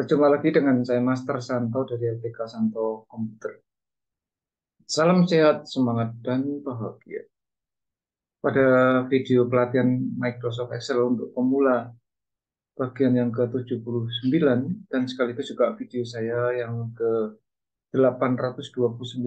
Berjumpa lagi dengan saya Master Santo dari LPK Santo Komputer. Salam sehat, semangat, dan bahagia. Pada video pelatihan Microsoft Excel untuk pemula bagian yang ke-79 dan sekaligus juga video saya yang ke-829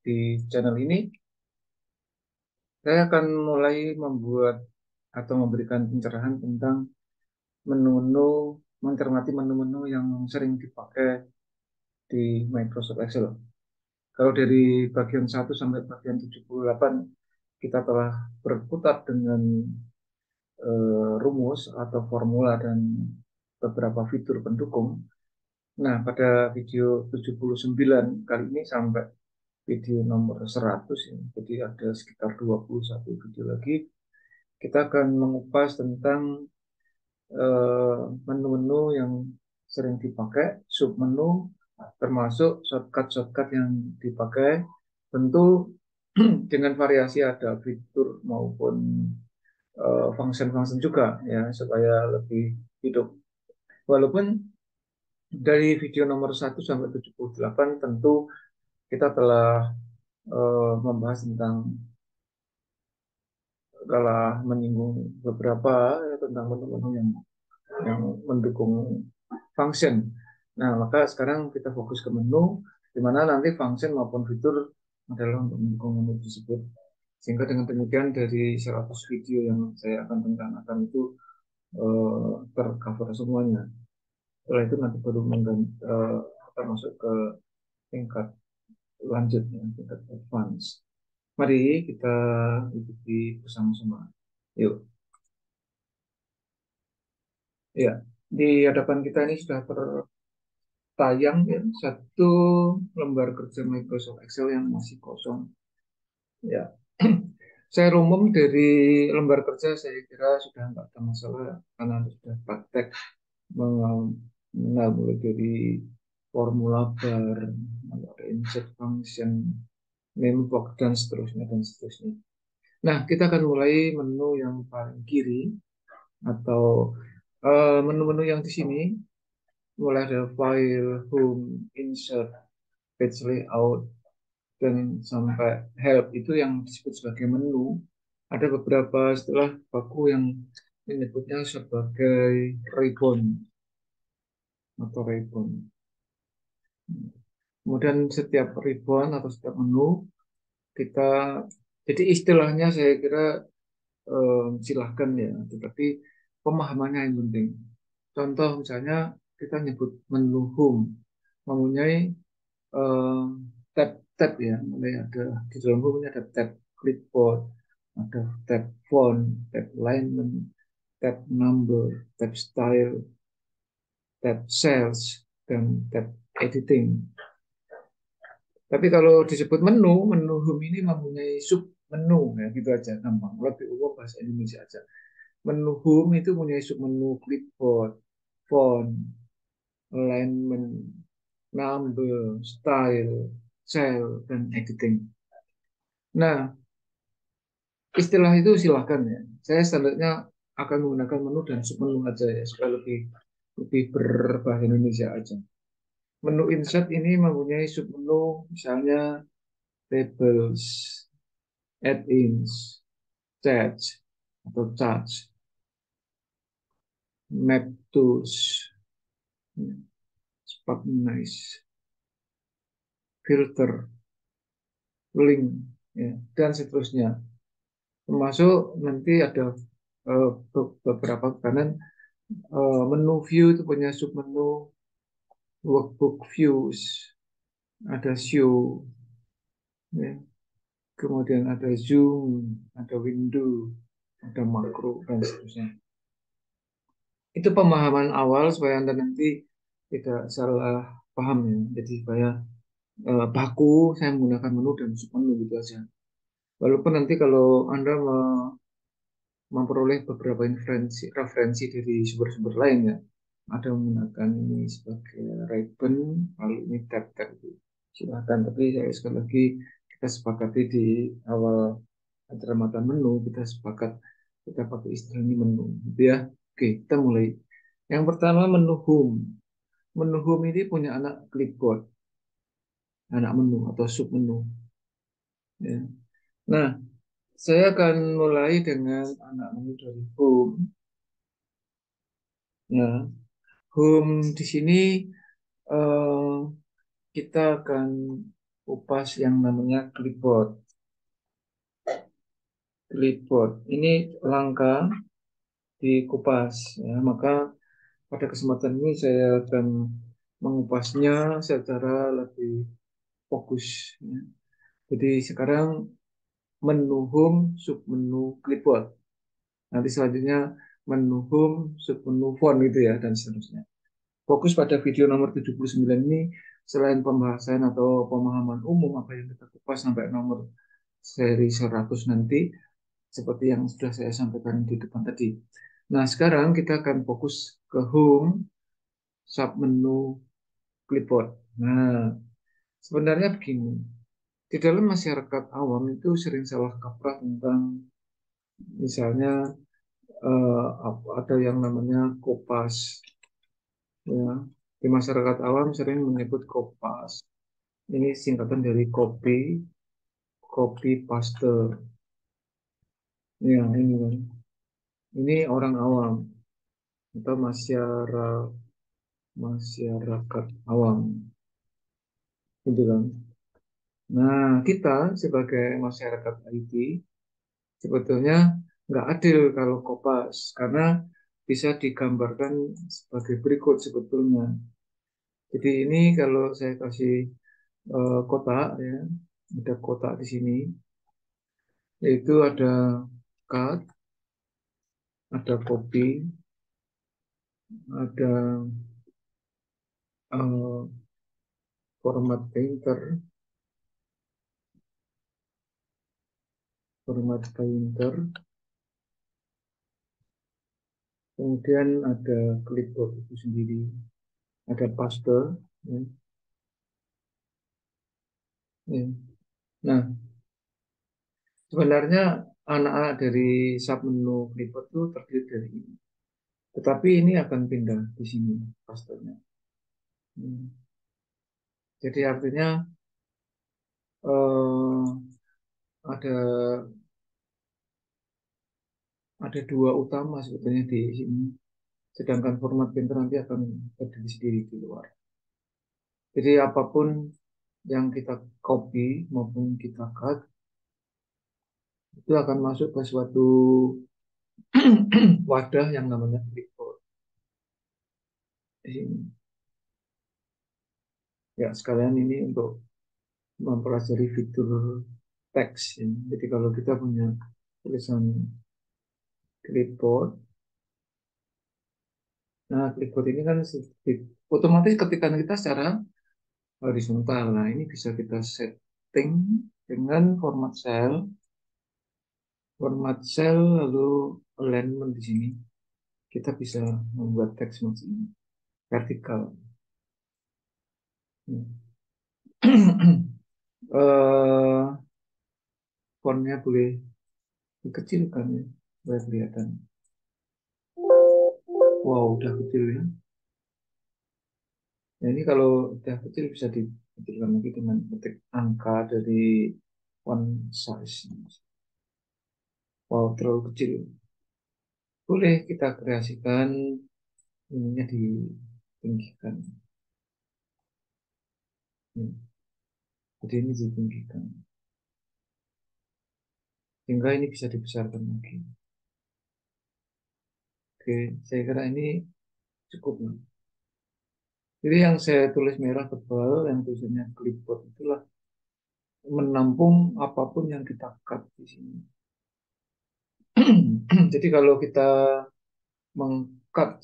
di channel ini, saya akan mulai membuat atau memberikan pencerahan tentang menu-menu, mencermati menu-menu yang sering dipakai di Microsoft Excel. Kalau dari bagian 1 sampai bagian 78 kita telah berkutat dengan rumus atau formula dan beberapa fitur pendukung. Nah, pada video 79 kali ini sampai video nomor 100 ya. Jadi ada sekitar 21 video lagi. Kita akan mengupas tentang menu-menu yang sering dipakai, submenu, termasuk shortcut-shortcut yang dipakai. Tentu dengan variasi ada fitur maupun function-function juga ya supaya lebih hidup. Walaupun dari video nomor 1 sampai 78 tentu kita telah membahas tentang telah menyinggung beberapa ya, tentang menu-menu yang mendukung function. Nah, maka sekarang kita fokus ke menu, di mana nanti function maupun fitur adalah untuk mendukung menu tersebut. Sehingga dengan demikian dari 100 video yang saya akan rencanakan itu tercover semuanya. Setelah itu nanti baru kita masuk ke tingkat lanjutnya, tingkat advance. Mari kita ikuti bersama-sama. Yuk. Ya, di hadapan kita ini sudah tertayang ya, satu lembar kerja Microsoft Excel yang masih kosong. Ya, saya umum dari lembar kerja saya kira sudah nggak ada masalah karena sudah praktek mengenal mulai dari formula bar, ada insert function, membox dan seterusnya dan seterusnya. Nah, kita akan mulai menu yang paling kiri atau menu-menu yang di sini mulai dari file, home, insert, page layout, dan sampai help itu yang disebut sebagai menu. Ada beberapa istilah baku yang menyebutnya sebagai ribbon atau ribbon. Kemudian setiap ribbon atau setiap menu kita, jadi istilahnya saya kira silahkan ya, tetapi pemahamannya yang penting. Contoh misalnya kita nyebut menu home, mempunyai eh, tab-tab ya, mulai ada di dalam home ini ada tab clipboard, ada tab font, tab alignment, tab number, tab style, tab cells, dan tab editing. Tapi kalau disebut menu, menu home ini mempunyai sub menu ya gitu aja gampang. Lebih umum bahasa Indonesia aja. Menu home itu punya sub menu clipboard, font, alignment, number, style, cell, dan editing. Nah, istilah itu silakan ya. Saya standarnya akan menggunakan menu dan submenu aja ya supaya lebih berbahasa Indonesia aja. Menu insert ini mempunyai submenu misalnya tables, add-ins, charts atau charts, map tools, Spotnize, filter, link, ya, dan seterusnya. Termasuk nanti ada beberapa kanan menu view itu punya submenu workbook views, ada show, ya. Kemudian ada zoom, ada window, ada makro dan seterusnya. Itu pemahaman awal supaya Anda nanti tidak salah paham ya. Jadi supaya baku saya menggunakan menu dan submenu gitu aja. Walaupun nanti kalau Anda memperoleh beberapa referensi dari sumber-sumber lain ya, ada yang menggunakan ini sebagai ribbon, lalu ini tab-tab itu silakan. Tapi saya sekali lagi kita sepakati di awal pencermatan menu kita sepakat kita pakai istilah ini menu, gitu ya. Oke, kita mulai. Yang pertama menu home. Menu home ini punya anak clipboard, anak menu atau sub menu. Ya. Nah, saya akan mulai dengan anak menu dari home. Nah, home di sini eh, kita akan kupas yang namanya clipboard. Clipboard ini langka dikupas, ya. Maka pada kesempatan ini saya akan mengupasnya secara lebih fokus, ya. Jadi sekarang menu home, submenu clipboard. Nanti selanjutnya menu home, submenu font gitu ya, dan seterusnya. Fokus pada video nomor 79 ini, selain pembahasan atau pemahaman umum apa yang kita kupas sampai nomor seri 100 nanti, seperti yang sudah saya sampaikan di depan tadi. Nah, sekarang kita akan fokus ke home, submenu clipboard. Nah, sebenarnya begini, di dalam masyarakat awam itu sering salah kaprah tentang misalnya ada yang namanya kopas, ya. Di masyarakat awam sering menyebut kopas. Ini singkatan dari copy paste. Ya, ini kan. Ini orang awam atau masyarakat awam, gitu kan. Nah, kita sebagai masyarakat IT sebetulnya nggak adil kalau kopas karena bisa digambarkan sebagai berikut sebetulnya. Jadi ini kalau saya kasih kotak ya, ada kotak di sini, yaitu ada cut, ada copy, ada eh, format painter, kemudian ada clipboard itu sendiri, ada paste, ya, ya. Nah, sebenarnya anak-anak dari submenu clipboard itu terdiri dari ini. Tetapi ini akan pindah di sini pastenya. Hmm. Jadi artinya eh, ada ada dua utama sebetulnya di sini. Sedangkan format printer nanti akan berdiri sendiri di luar. Jadi apapun yang kita copy maupun kita cut itu akan masuk ke suatu wadah yang namanya clipboard di sini. Ya, sekalian ini untuk mempelajari fitur teks ini. Jadi kalau kita punya tulisan clipboard, nah clipboard ini kan otomatis ketika kita secara horizontal. Nah, ini bisa kita setting dengan format cell lalu alignment di sini. Kita bisa membuat teks seperti ini, vertikal. eh Fontnya boleh dikecilkan ya, supaya kelihatan. Wow, udah kecil ya. Nah, ini kalau udah kecil bisa dikecilkan lagi dengan ketik angka dari font size. Wow, terlalu kecil. Boleh kita kreasikan ininya ditinggikan. Hmm. Jadi ini ditinggikan. Sehingga ini bisa dibesarkan lagi. Oke, saya kira ini cukup. Jadi yang saya tulis merah tebal, yang tulisannya clipboard itulah menampung apapun yang kita cut di sini. Jadi kalau kita mengcut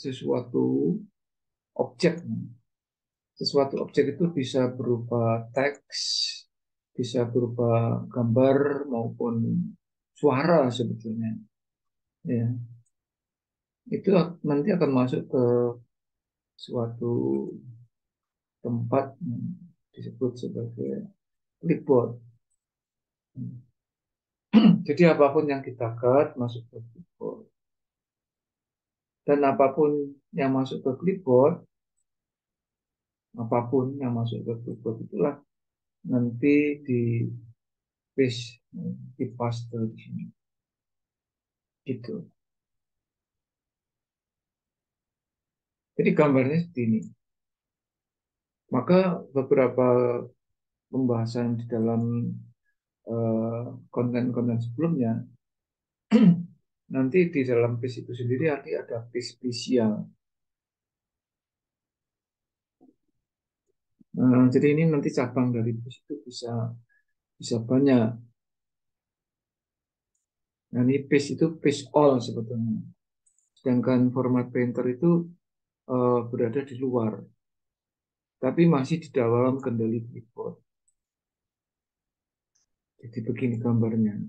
objek, sesuatu objek itu bisa berupa teks, bisa berupa gambar maupun suara sebetulnya. Ya, itu nanti akan masuk ke suatu tempat yang disebut sebagai clipboard. Jadi apapun yang kita cut masuk ke clipboard. Dan apapun yang masuk ke clipboard apapun yang masuk ke clipboard itulah nanti di paste, di paste di sini gitu. Jadi gambarnya seperti ini. Maka beberapa pembahasan di dalam konten-konten sebelumnya nanti di dalam paste itu sendiri nanti ada paste spesial. Jadi ini nanti cabang dari paste itu bisa bisa banyak. Nah, ini paste itu paste all sebetulnya. Sedangkan format painter itu berada di luar, tapi masih di dalam kendali clipboard. Jadi begini gambarnya.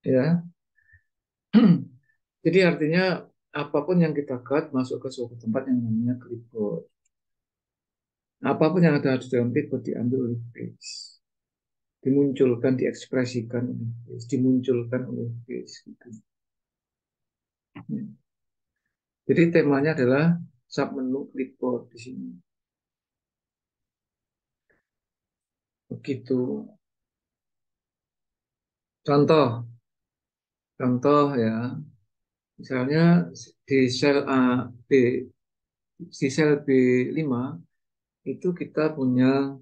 Ya. Jadi artinya apapun yang kita cut masuk ke suatu tempat yang namanya clipboard. Apapun yang ada di dalam clipboard diambil oleh paste. Dimunculkan, diekspresikan oleh paste, dimunculkan oleh paste. Gitu. Jadi temanya adalah submenu clipboard di sini. Begitu. Contoh, contoh ya. Misalnya di sel A, B, di sel B5 itu kita punya,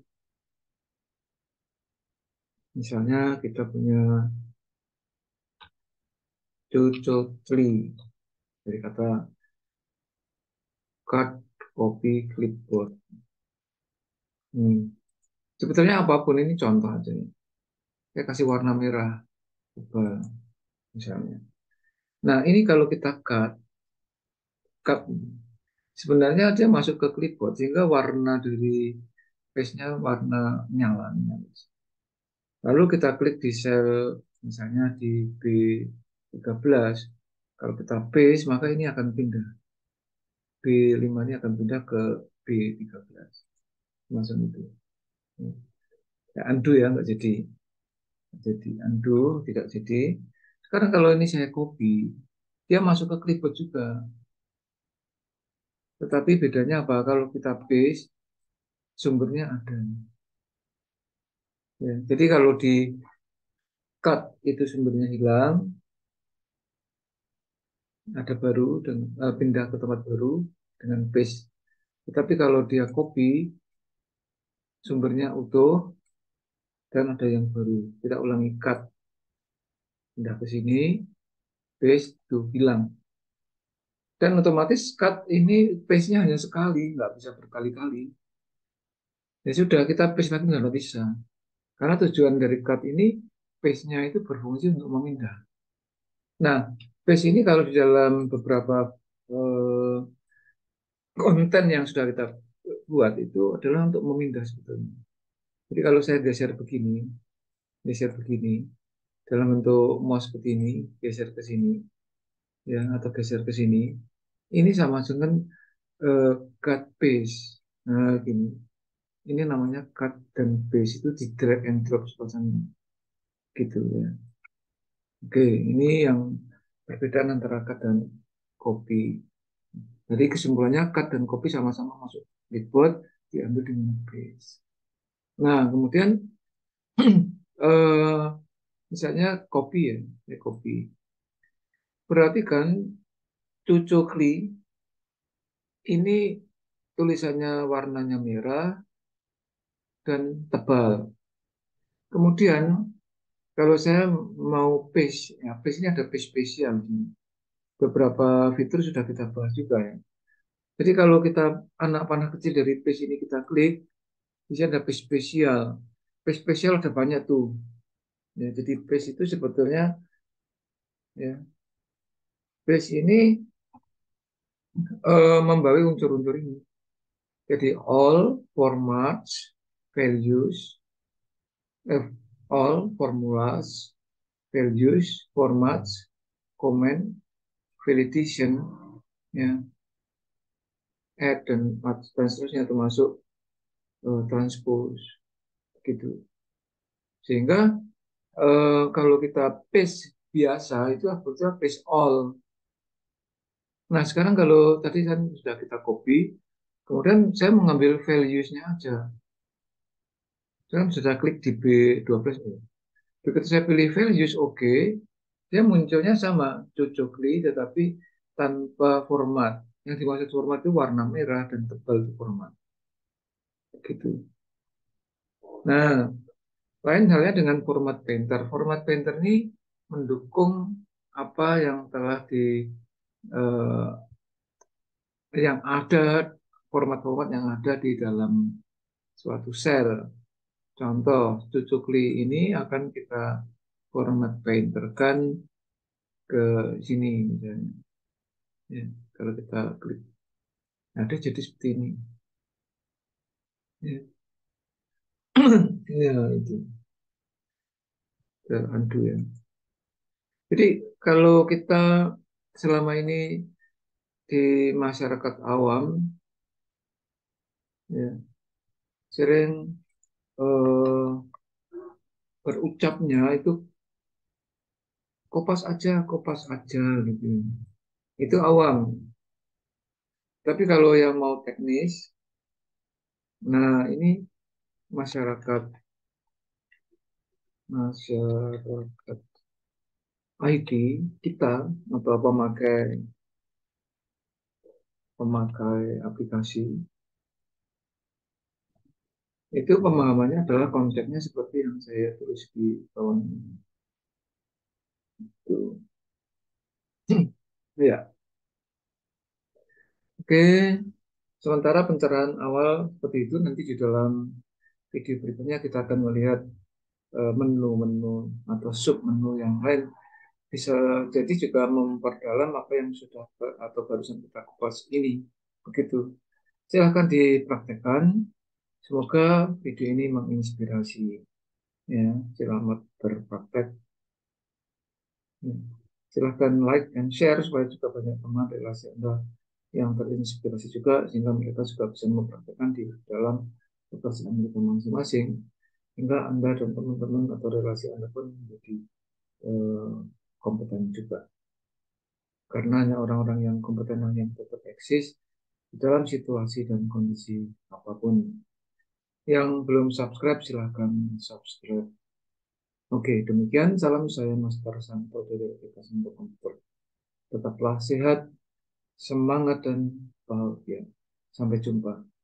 misalnya kita punya cocokly dari kata cut, copy, clipboard. Sebetulnya apapun ini contoh aja. Saya kasih warna merah tebal misalnya. Nah ini kalau kita cut sebenarnya dia masuk ke clipboard sehingga warna dari paste-nya warna nyala. Lalu kita klik di sel misalnya di B13. Kalau kita paste maka ini akan pindah. B5 ini akan pindah ke B13. Langsung itu. Ya, undo ya, nggak jadi. Jadi undo, tidak jadi. Sekarang kalau ini saya copy, dia masuk ke clipboard juga. Tetapi bedanya apa? Kalau kita paste, sumbernya ada. Ya, jadi kalau di cut itu sumbernya hilang, ada baru dan pindah ke tempat baru dengan paste. Tetapi kalau dia copy, sumbernya utuh dan ada yang baru. Kita ulangi cut, pindah ke sini, paste, tuh hilang. Dan otomatis cut ini paste-nya hanya sekali, nggak bisa berkali-kali. Ya sudah, kita paste lagi nggak bisa. Karena tujuan dari cut ini, paste-nya itu berfungsi untuk memindah. Nah, paste ini kalau di dalam beberapa eh, konten yang sudah kita buat itu adalah untuk memindah sebetulnya. Jadi kalau saya geser begini, dalam bentuk mouse seperti ini, geser ke sini, ya atau geser ke sini, ini sama dengan cut paste. Nah, gini. Ini namanya cut dan paste itu di drag and drop sebetulnya gitu ya. Oke, ini yang perbedaan antara cut dan copy. Jadi kesimpulannya cut dan copy sama-sama masuk clipboard diambil dengan paste. Nah, kemudian eh, misalnya copy ya copy. Berarti kan cucukli ini tulisannya warnanya merah dan tebal. Kemudian kalau saya mau paste, ya paste ini ada paste spesial. Beberapa fitur sudah kita bahas juga ya. Jadi kalau kita anak panah kecil dari paste ini kita klik, di sini ada paste spesial. Paste spesial ada banyak tuh. Ya, jadi paste itu sebetulnya ya paste ini membawa unsur-unsur ini. Jadi all formats, values, all formulas, values, formats, comment, validation, ya, add dan seterusnya termasuk transpose gitu. Sehingga kalau kita paste biasa itu sebetulnya paste all. Nah, sekarang kalau tadi kan sudah kita copy, kemudian saya mengambil values-nya aja. Saya kan sudah klik di B12 ya. Begitu saya pilih values oke, dia munculnya sama, cocokly tetapi tanpa format. Yang dimaksud format itu warna merah dan tebal itu format. Gitu. Nah, lain halnya dengan format painter. Format painter ini mendukung apa yang telah eh, yang ada format-format yang ada di dalam suatu sel. Contoh, Cucukli ini akan kita format painterkan ke sini misalnya. Ya, kalau kita klik, ada jadi seperti ini. Ya, ya itu undo ya. Jadi kalau kita selama ini di masyarakat awam ya sering eh, berucapnya itu kopas aja gitu. Itu awam. Tapi kalau yang mau teknis, nah ini masyarakat masyarakat IT kita atau pemakai pemakai aplikasi itu pemahamannya adalah konsepnya seperti yang saya tulis di bawah ini. Itu. Ya, oke. Sementara pencerahan awal seperti itu nanti di dalam video berikutnya kita akan melihat menu-menu atau sub-menu yang lain. Bisa jadi juga memperdalam apa yang sudah atau barusan kita kupas ini. Begitu. Silahkan dipraktekkan. Semoga video ini menginspirasi. Ya, selamat berpraktek. Ya. Silahkan like dan share supaya juga banyak teman relasi Anda yang terinspirasi juga sehingga mereka juga bisa mempraktekkan di dalam pekerjaan mereka masing-masing hingga Anda dan teman-teman atau relasi Anda pun menjadi eh, kompeten juga. Karena hanya orang-orang yang kompeten yang tetap eksis di dalam situasi dan kondisi apapun. Yang belum subscribe silahkan subscribe. Oke, demikian salam saya Mas Tarsanto dari Aplikasi Untuk Komputer. Tetaplah sehat, semangat dan bahagia. Sampai jumpa.